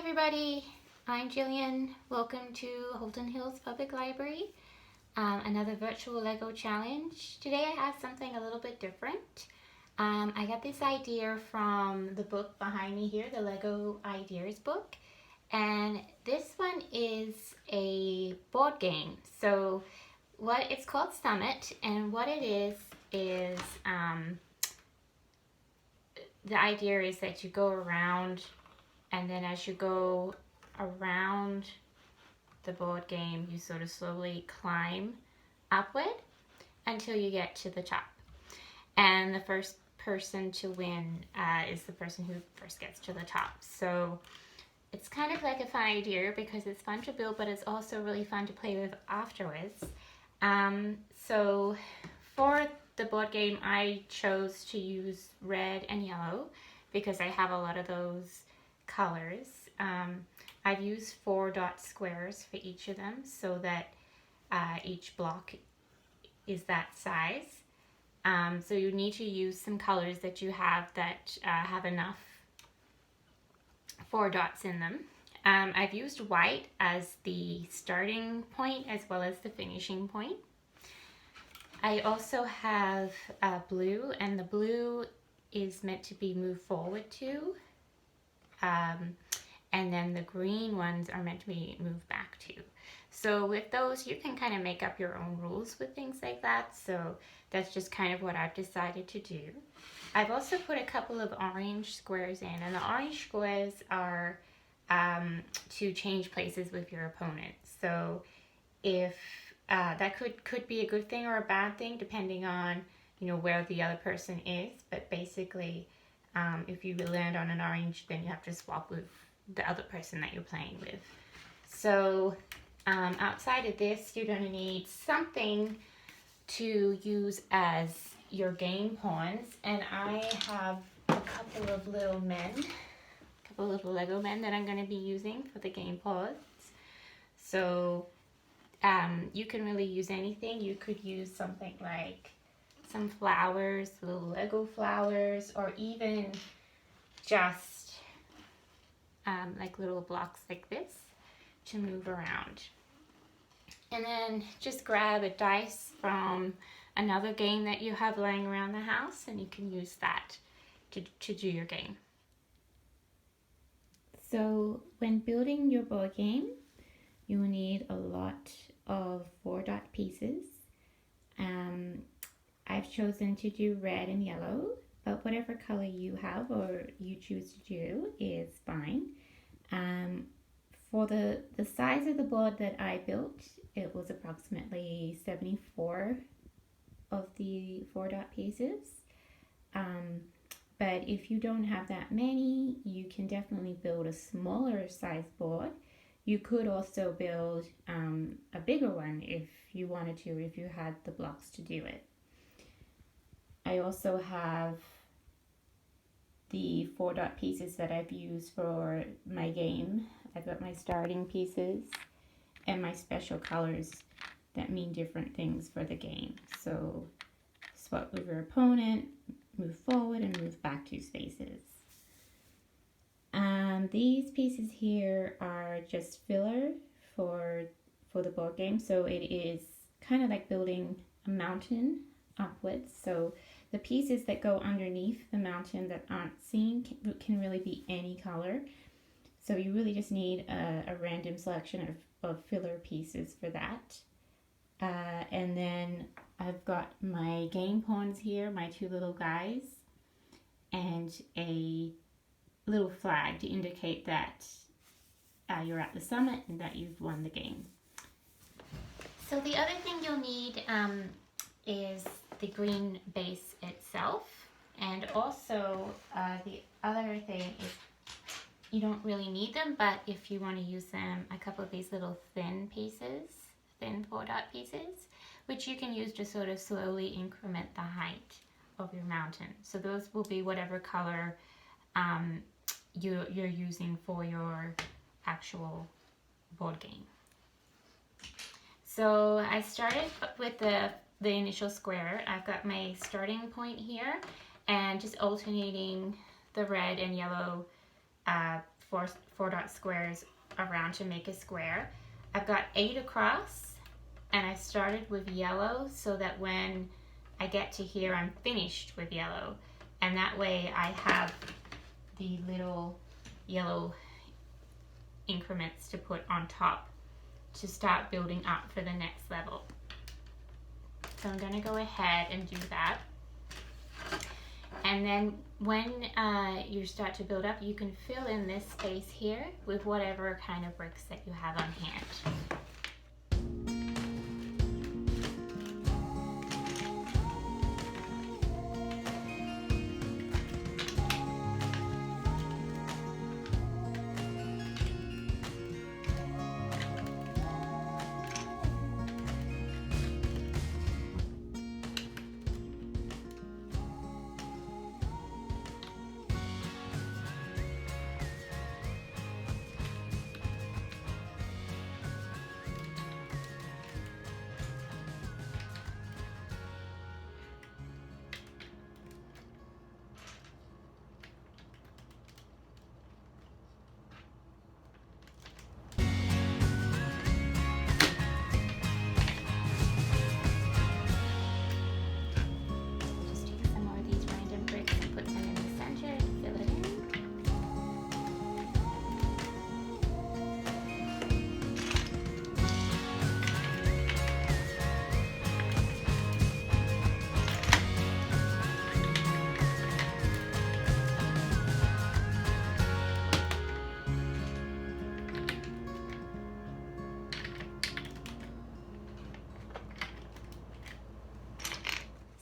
everybody, I'm Gillian. Welcome to Holton Hills Public Library, another virtual Lego challenge. Today I have something a little bit different. I got this idea from the book behind me here, the Lego Ideas book, and this one is a board game. So it's called Summit, and what it is the idea is that you go around, and then as you go around the board game, you sort of slowly climb upward until you get to the top. And the first person to win is the person who first gets to the top. So it's kind of like a fun idea because it's fun to build, but it's also really fun to play with afterwards. So for the board game, I chose to use red and yellow because I have a lot of those colors. I've used 4 dot squares for each of them so that each block is that size. So you need to use some colors that you have that have enough 4 dots in them. I've used white as the starting point as well as the finishing point. I also have blue, and the blue is meant to be moved forward to. And then the green ones are meant to be moved back to. So with those, you can kind of make up your own rules with things like that. So that's just kind of what I've decided to do. I've also put a couple of orange squares in, and the orange squares are to change places with your opponent. So if that could be a good thing or a bad thing depending on where the other person is, but basically if you land on an orange, then you have to swap with the other person that you're playing with. So outside of this, you're going to need something to use as your game pawns, and I have a couple of little Lego men that I'm going to be using for the game pawns. So you can really use anything. You could use something like some flowers, little Lego flowers, or even just like little blocks like this to move around. And then just grab a dice from another game that you have lying around the house, and you can use that to do your game. So when building your board game, you will need a lot of 4 dot pieces. I've chosen to do red and yellow, but whatever color you have or you choose to do is fine. For the size of the board that I built, it was approximately 74 of the 4 dot pieces. But if you don't have that many, you can definitely build a smaller size board. You could also build a bigger one if you wanted to, if you had the blocks to do it. I also have the 4 dot pieces that I've used for my game. I've got my starting pieces and my special colors that mean different things for the game. So swap with your opponent, move forward and move back 2 spaces. These pieces here are just filler for the board game. So it is kind of like building a mountain upwards. So the pieces that go underneath the mountain that aren't seen can really be any color. So you really just need a random selection of filler pieces for that. And then I've got my game pawns here, my 2 little guys, and a little flag to indicate that you're at the summit and that you've won the game. So the other thing you'll need is the green base itself, and also the other thing is you don't really need them, but if you want to use them, a couple of these little thin 4 dot pieces, which you can use to sort of slowly increment the height of your mountain. So those will be whatever color you're using for your actual board game. So I started with the initial square. I've got my starting point here and just alternating the red and yellow four dot squares around to make a square. I've got 8 across, and I started with yellow so that when I get to here, I'm finished with yellow. And that way I have the little yellow increments to put on top to start building up for the next level. So I'm going to go ahead and do that. And then when you start to build up, you can fill in this space here with whatever kind of bricks that you have on hand.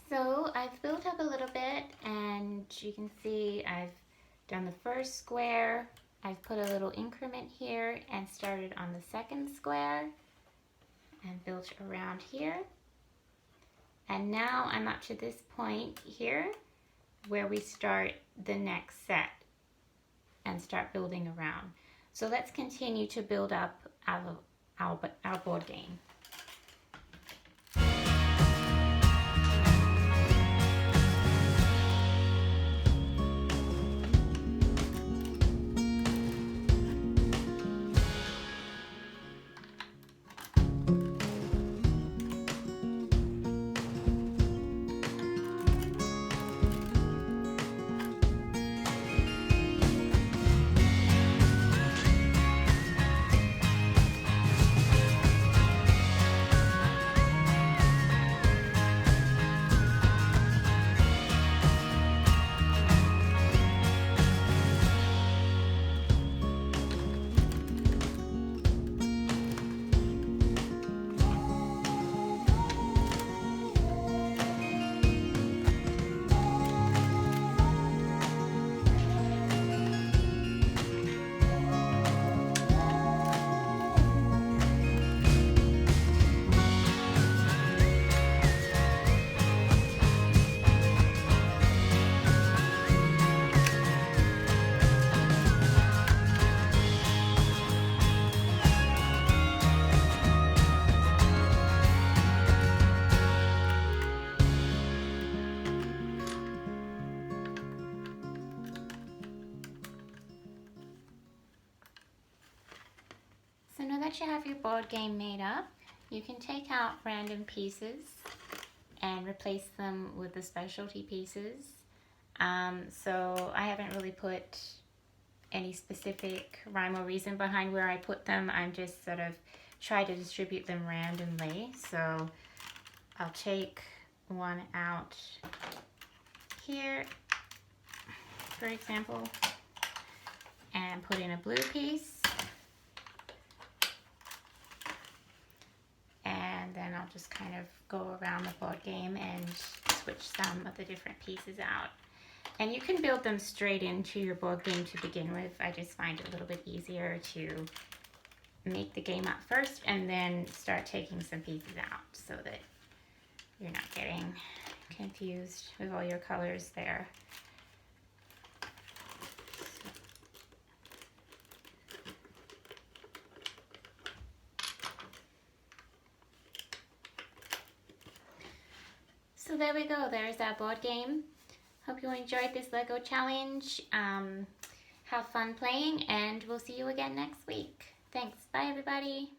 So I've built up a little bit, and you can see I've done the first square. I've put a little increment here and started on the second square and built around here. And now I'm up to this point here where we start the next set and start building around. So let's continue to build up our board game. So now that you have your board game made up, you can take out random pieces and replace them with the specialty pieces. So I haven't really put any specific rhyme or reason behind where I put them. I'm just sort of try to distribute them randomly. So I'll take one out here, for example, and put in a blue piece. And then I'll just kind of go around the board game and switch some of the different pieces out. And you can build them straight into your board game to begin with. I just find it a little bit easier to make the game up first and then start taking some pieces out so that you're not getting confused with all your colors there. So there we go, there's our board game. Hope you enjoyed this Lego challenge. have fun playing, and we'll see you again next week. Thanks. Bye, everybody.